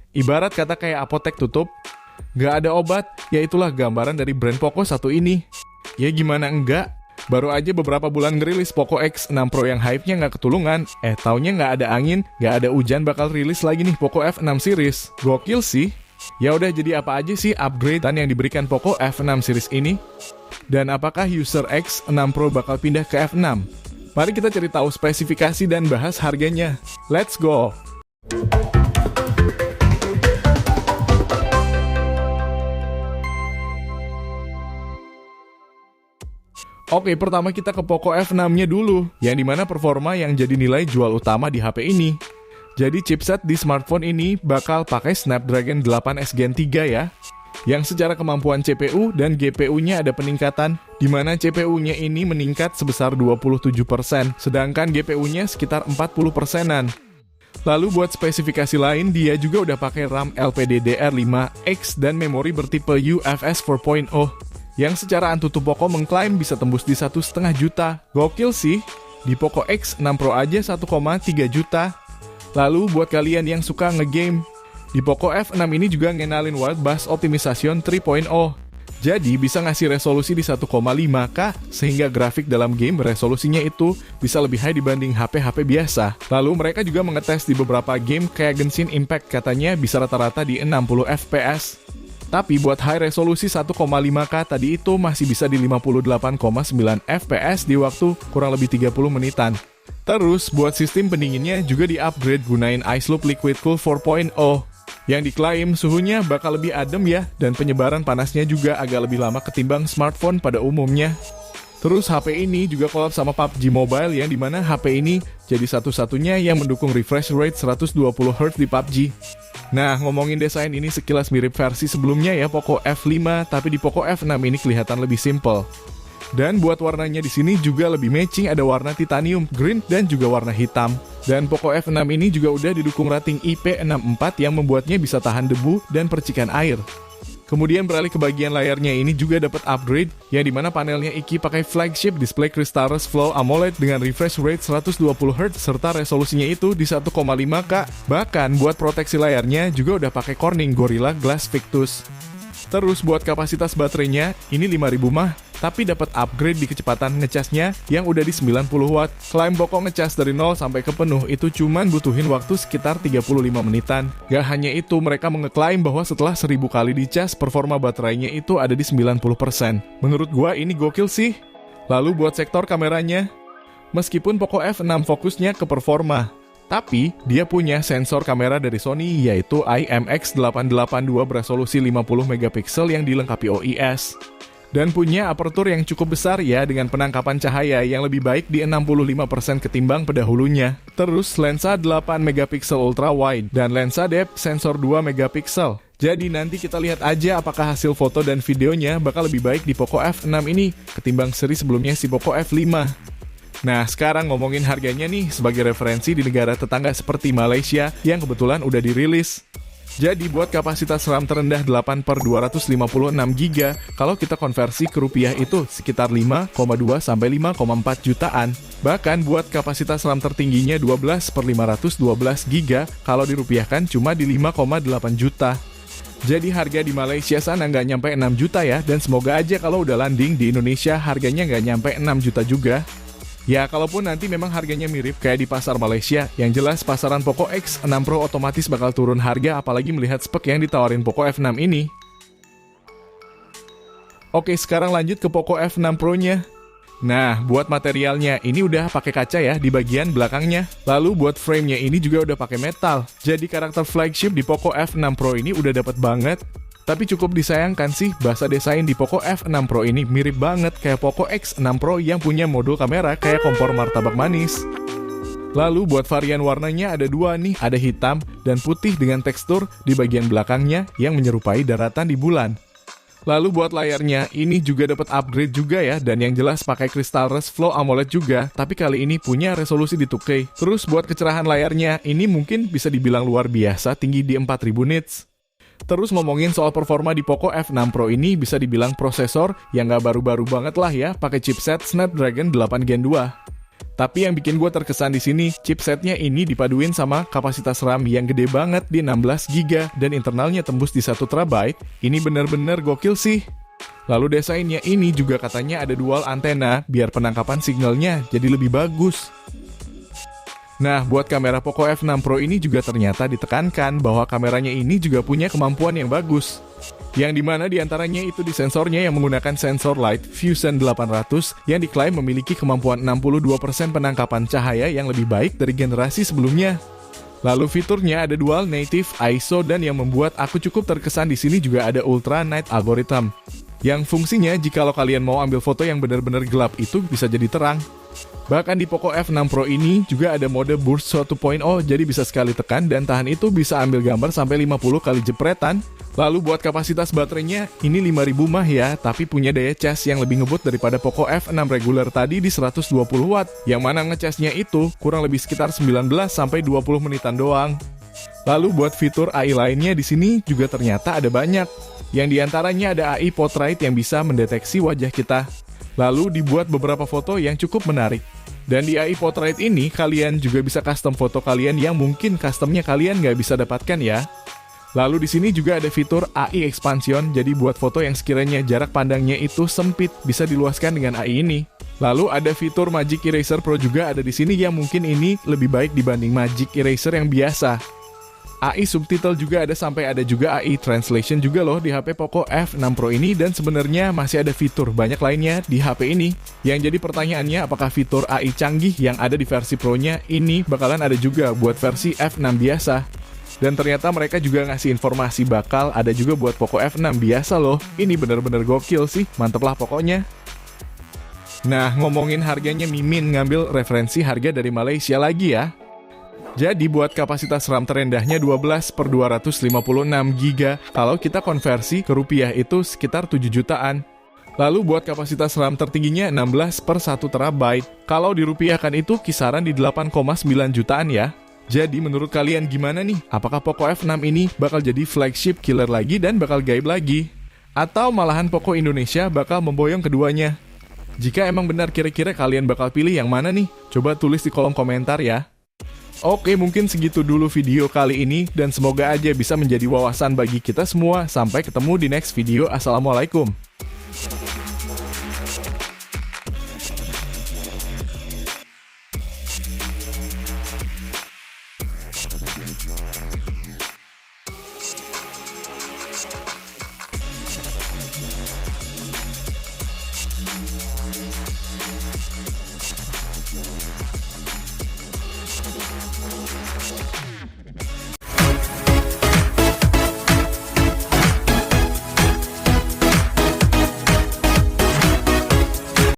Ibarat kata kayak apotek tutup, nggak ada obat, ya itulah gambaran dari brand Poco satu ini. Ya gimana enggak? Baru aja beberapa bulan ngerilis Poco X6 Pro yang hype-nya nggak ketulungan. Taunya nggak ada angin, nggak ada hujan bakal rilis lagi nih Poco F6 series. Gokil sih. Ya udah, jadi apa aja sih upgrade yang diberikan Poco F6 series ini? Dan apakah user X6 Pro bakal pindah ke F6? Mari kita cari tahu spesifikasi dan bahas harganya. Let's go! Oke, pertama kita ke Poco F6-nya dulu, yang dimana performa yang jadi nilai jual utama di HP ini. Jadi chipset di smartphone ini bakal pakai Snapdragon 8S Gen 3 ya, yang secara kemampuan CPU dan GPU-nya ada peningkatan, di mana CPU-nya ini meningkat sebesar 27%, sedangkan GPU-nya sekitar 40%-an. Lalu buat spesifikasi lain, dia juga udah pakai RAM LPDDR5X dan memori bertipe UFS 4.0. Yang secara Antutu Poco mengklaim bisa tembus di 1,5 juta. Gokil sih, di Poco X6 Pro aja 1,3 juta. Lalu buat kalian yang suka ngegame, di Poco F6 ini juga ngenalin Wild Bus Optimization 3.0. Jadi bisa ngasih resolusi di 1,5K, sehingga grafik dalam game resolusinya itu bisa lebih high dibanding HP-HP biasa. Lalu mereka juga mengetes di beberapa game kayak Genshin Impact, katanya bisa rata-rata di 60 FPS. Tapi buat high resolusi 1,5K tadi itu masih bisa di 58,9 FPS di waktu kurang lebih 30 menitan. Terus buat sistem pendinginnya juga di-upgrade gunain iSloop Liquid Cool 4.0 yang diklaim suhunya bakal lebih adem ya, dan penyebaran panasnya juga agak lebih lama ketimbang smartphone pada umumnya. Terus HP ini juga collab sama PUBG Mobile, yang dimana HP ini jadi satu-satunya yang mendukung refresh rate 120Hz di PUBG. Nah, ngomongin desain ini sekilas mirip versi sebelumnya ya, Poco F5, tapi di Poco F6 ini kelihatan lebih simple. Dan buat warnanya di sini juga lebih matching, ada warna titanium, green, dan juga warna hitam. Dan Poco F6 ini juga udah didukung rating IP64 yang membuatnya bisa tahan debu dan percikan air. Kemudian beralih ke bagian layarnya, ini juga dapat upgrade, yang dimana panelnya iki pakai flagship display Crystallis Flow AMOLED dengan refresh rate 120Hz serta resolusinya itu di 1,5K. Bahkan buat proteksi layarnya juga udah pakai Corning Gorilla Glass Victus. Terus buat kapasitas baterainya, ini 5000 mAh, tapi dapat upgrade di kecepatan ngecasnya yang udah di 90 watt. Klaim Poco ngecas dari 0 sampai ke penuh itu cuman butuhin waktu sekitar 35 menitan. Gak hanya itu, mereka mengeklaim bahwa setelah 1000 kali dicas, performa baterainya itu ada di 90%. Menurut gua ini gokil sih. Lalu buat sektor kameranya, meskipun Poco F6 fokusnya ke performa, tapi dia punya sensor kamera dari Sony, yaitu IMX882 beresolusi 50 megapiksel yang dilengkapi OIS. Dan punya apertur yang cukup besar ya, dengan penangkapan cahaya yang lebih baik di 65% ketimbang pendahulunya. Terus lensa 8 megapiksel ultra wide dan lensa depth sensor 2 megapiksel. Jadi nanti kita lihat aja apakah hasil foto dan videonya bakal lebih baik di Poco F6 ini ketimbang seri sebelumnya si Poco F5. Nah, sekarang ngomongin harganya nih, sebagai referensi di negara tetangga seperti Malaysia yang kebetulan udah dirilis. Jadi buat kapasitas RAM terendah 8/256GB, kalau kita konversi ke rupiah itu sekitar 5,2 sampai 5,4 jutaan. Bahkan buat kapasitas RAM tertingginya 12/512GB, kalau dirupiahkan cuma di 5,8 juta. Jadi harga di Malaysia sana nggak nyampe 6 juta ya, dan semoga aja kalau udah landing di Indonesia harganya nggak nyampe 6 juta juga. Ya, kalaupun nanti memang harganya mirip kayak di pasar Malaysia, yang jelas pasaran Poco X6 Pro otomatis bakal turun harga, apalagi melihat spek yang ditawarin Poco F6 ini. Oke, sekarang lanjut ke Poco F6 Pro-nya. Nah, buat materialnya, ini udah pakai kaca ya di bagian belakangnya. Lalu buat frame-nya ini juga udah pakai metal. Jadi karakter flagship di Poco F6 Pro ini udah dapet banget. Tapi cukup disayangkan sih, bahasa desain di Poco F6 Pro ini mirip banget kayak Poco X6 Pro yang punya modul kamera kayak kompor martabak manis. Lalu buat varian warnanya ada dua nih, ada hitam dan putih dengan tekstur di bagian belakangnya yang menyerupai daratan di bulan. Lalu buat layarnya, ini juga dapat upgrade juga ya, dan yang jelas pakai Crystallis Flow AMOLED juga, tapi kali ini punya resolusi di 2K. Terus buat kecerahan layarnya, ini mungkin bisa dibilang luar biasa, tinggi di 4000 nits. Terus ngomongin soal performa di Poco F6 Pro ini, bisa dibilang prosesor yang nggak baru-baru banget lah ya, pakai chipset Snapdragon 8 Gen 2. Tapi yang bikin gue terkesan di sini, chipsetnya ini dipaduin sama kapasitas RAM yang gede banget di 16 GB dan internalnya tembus di 1 TB. Ini bener-bener gokil sih. Lalu desainnya ini juga katanya ada dual antena biar penangkapan signalnya jadi lebih bagus. Nah, buat kamera Poco F6 Pro ini juga ternyata ditekankan bahwa kameranya ini juga punya kemampuan yang bagus. Yang dimana diantaranya itu di sensornya yang menggunakan sensor Light Fusion 800 yang diklaim memiliki kemampuan 62% penangkapan cahaya yang lebih baik dari generasi sebelumnya. Lalu fiturnya ada dual native ISO dan yang membuat aku cukup terkesan di sini juga ada Ultra Night Algorithm. Yang fungsinya jikalau kalian mau ambil foto yang benar-benar gelap itu bisa jadi terang. Bahkan di Poco F6 Pro ini juga ada mode Burst 1.0, jadi bisa sekali tekan dan tahan itu bisa ambil gambar sampai 50 kali jepretan. Lalu buat kapasitas baterainya, ini 5000 mAh ya, tapi punya daya cas yang lebih ngebut daripada Poco F6 reguler tadi di 120 Watt, yang mana ngecasnya itu kurang lebih sekitar 19 sampai 20 menitan doang. Lalu buat fitur AI lainnya di sini juga ternyata ada banyak. Yang diantaranya ada AI Portrait yang bisa mendeteksi wajah kita. Lalu dibuat beberapa foto yang cukup menarik. Dan di AI Portrait ini, kalian juga bisa custom foto kalian yang mungkin customnya kalian nggak bisa dapatkan ya. Lalu di sini juga ada fitur AI Expansion, jadi buat foto yang sekiranya jarak pandangnya itu sempit, bisa diluaskan dengan AI ini. Lalu ada fitur Magic Eraser Pro juga ada di sini yang mungkin ini lebih baik dibanding Magic Eraser yang biasa. AI Subtitle juga ada sampai ada juga AI Translation juga loh di HP Poco F6 Pro ini dan sebenarnya masih ada fitur banyak lainnya di HP ini. Yang jadi pertanyaannya apakah fitur AI canggih yang ada di versi Pro-nya ini bakalan ada juga buat versi F6 biasa. Dan ternyata mereka juga ngasih informasi bakal ada juga buat Poco F6 biasa loh. Ini bener-bener gokil sih, mantep lah pokoknya. Nah, ngomongin harganya, Mimin ngambil referensi harga dari Malaysia lagi ya. Jadi buat kapasitas RAM terendahnya 12/256 GB, kalau kita konversi ke rupiah itu sekitar 7 jutaan. Lalu buat kapasitas RAM tertingginya 16/1 TB, kalau dirupiahkan itu kisaran di 8,9 jutaan ya. Jadi menurut kalian gimana nih? Apakah Poco F6 ini bakal jadi flagship killer lagi dan bakal gaib lagi? Atau malahan Poco Indonesia bakal memboyong keduanya? Jika emang benar kira-kira kalian bakal pilih yang mana nih? Coba tulis di kolom komentar ya. Oke, mungkin segitu dulu video kali ini dan semoga aja bisa menjadi wawasan bagi kita semua. Sampai ketemu di next video. Assalamualaikum.